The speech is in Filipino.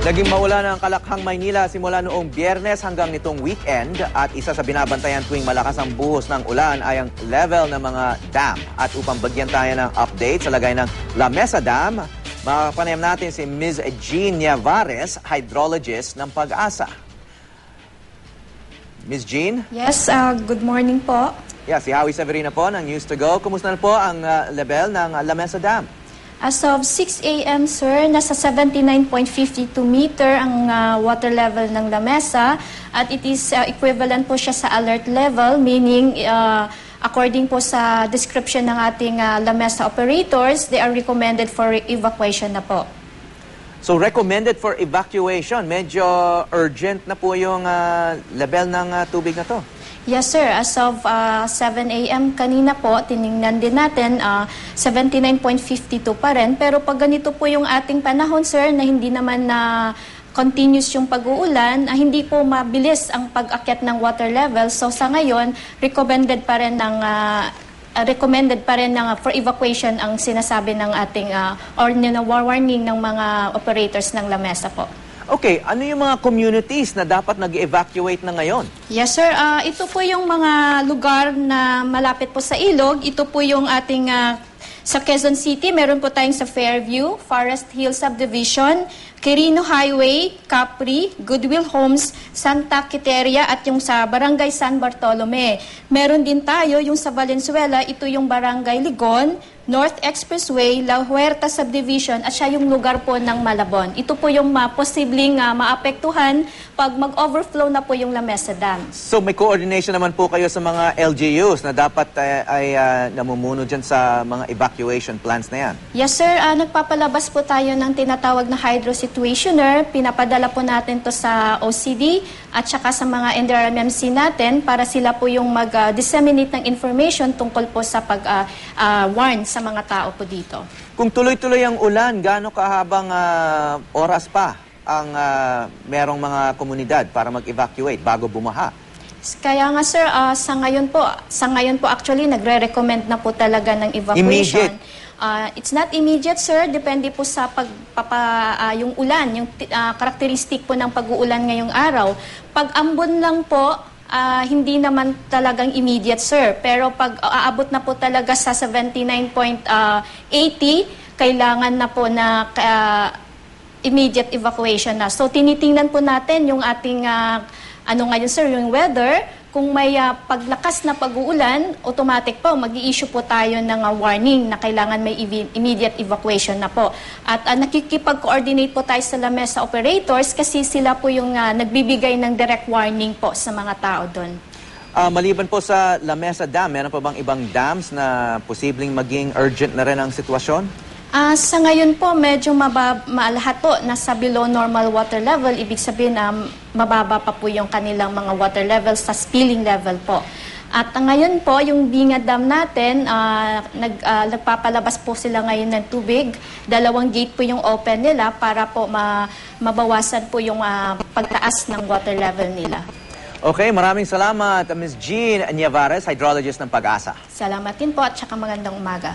Naging maulan ang Kalakhang, Maynila simula noong Biyernes hanggang nitong weekend at isa sa binabantayan tuwing malakas ang buhos ng ulan ay ang level ng mga dam. At upang bagyan tayo ng update sa lagay ng La Mesa Dam, makapanayam natin si Ms. Jean Niavares, hydrologist ng Pag-asa. Ms. Jean? Yes, good morning po. Yeah, si Howie Severina po ng News to Go. Kumusta na po ang level ng La Mesa Dam? As of 6 a.m., sir, nasa 79.52 meter ang water level ng La Mesa at it is equivalent po siya sa alert level, meaning according po sa description ng ating La Mesa operators, they are recommended for evacuation na po. So recommended for evacuation, medyo urgent na po yung level ng tubig na to. Yes, sir. As of 7 a.m. kanina po, tiningnan din natin, 79.52 pa rin. Pero pag ganito po yung ating panahon, sir, na hindi naman na continuous yung pag-uulan, hindi po mabilis ang pag-akyat ng water level. So sa ngayon, recommended pa rin for evacuation ang sinasabi ng ating or warning ng mga operators ng La Mesa po. Okay, ano yung mga communities na dapat nag-evacuate na ngayon? Yes, sir. Ito po yung mga lugar na malapit po sa ilog. Ito po yung ating sa Quezon City. Meron po tayong sa Fairview, Forest Hill Subdivision, Quirino Highway, Capri, Goodwill Homes, Santa Quiteria at yung sa Barangay San Bartolome. Meron din tayo yung sa Valenzuela, ito yung Barangay Ligon, North Expressway, La Huerta Subdivision at siya yung lugar po ng Malabon. Ito po yung posibleng maapektuhan pag mag-overflow na po yung La Mesa Dam. So may coordination naman po kayo sa mga LGUs na dapat ay namumuno dyan sa mga evacuation plans na yan? Yes, sir. Nagpapalabas po tayo ng tinatawag na hydro situationer. Pinapadala po natin to sa OCD at saka sa mga NDRMMC natin para sila po yung mag-disseminate ng information tungkol po sa pag-warn sa mga tao po dito. Kung tuloy-tuloy ang ulan, gaano kahabang oras pa ang merong mga komunidad para mag-evacuate bago bumaha? Kaya nga sir, sa ngayon po actually nagre-recommend na po talaga ng evacuation. Immediate? It's not immediate, sir. Depende po sa yung ulan, yung karakteristik po ng pag-uulan ngayong araw. Pag ambon lang po, hindi naman talagang immediate, sir. Pero pag aabot na po talaga sa 79.80, kailangan na po na immediate evacuation na. So, tinitingnan po natin yung ating, ngayon, sir, yung weather. Kung may paglakas na pag-uulan, automatic po, mag-i-issue po tayo ng warning na kailangan may immediate evacuation na po. At nakikipag-coordinate po tayo sa La Mesa operators kasi sila po yung nagbibigay ng direct warning po sa mga tao doon. Maliban po sa La Mesa Dam, meron pa bang ibang dams na posibleng maging urgent na rin ang sitwasyon? Sa ngayon po, medyo lahat po nasa below normal water level. Ibig sabihin na mababa pa po yung kanilang mga water level sa spilling level po. At ngayon po, yung Binga Dam natin, nagpapalabas po sila ngayon ng tubig. 2 gate po yung open nila para po mabawasan po yung pagtaas ng water level nila. Okay, maraming salamat, Ms. Jean Niavares, hydrologist ng Pag-asa. Salamat din po at saka magandang umaga.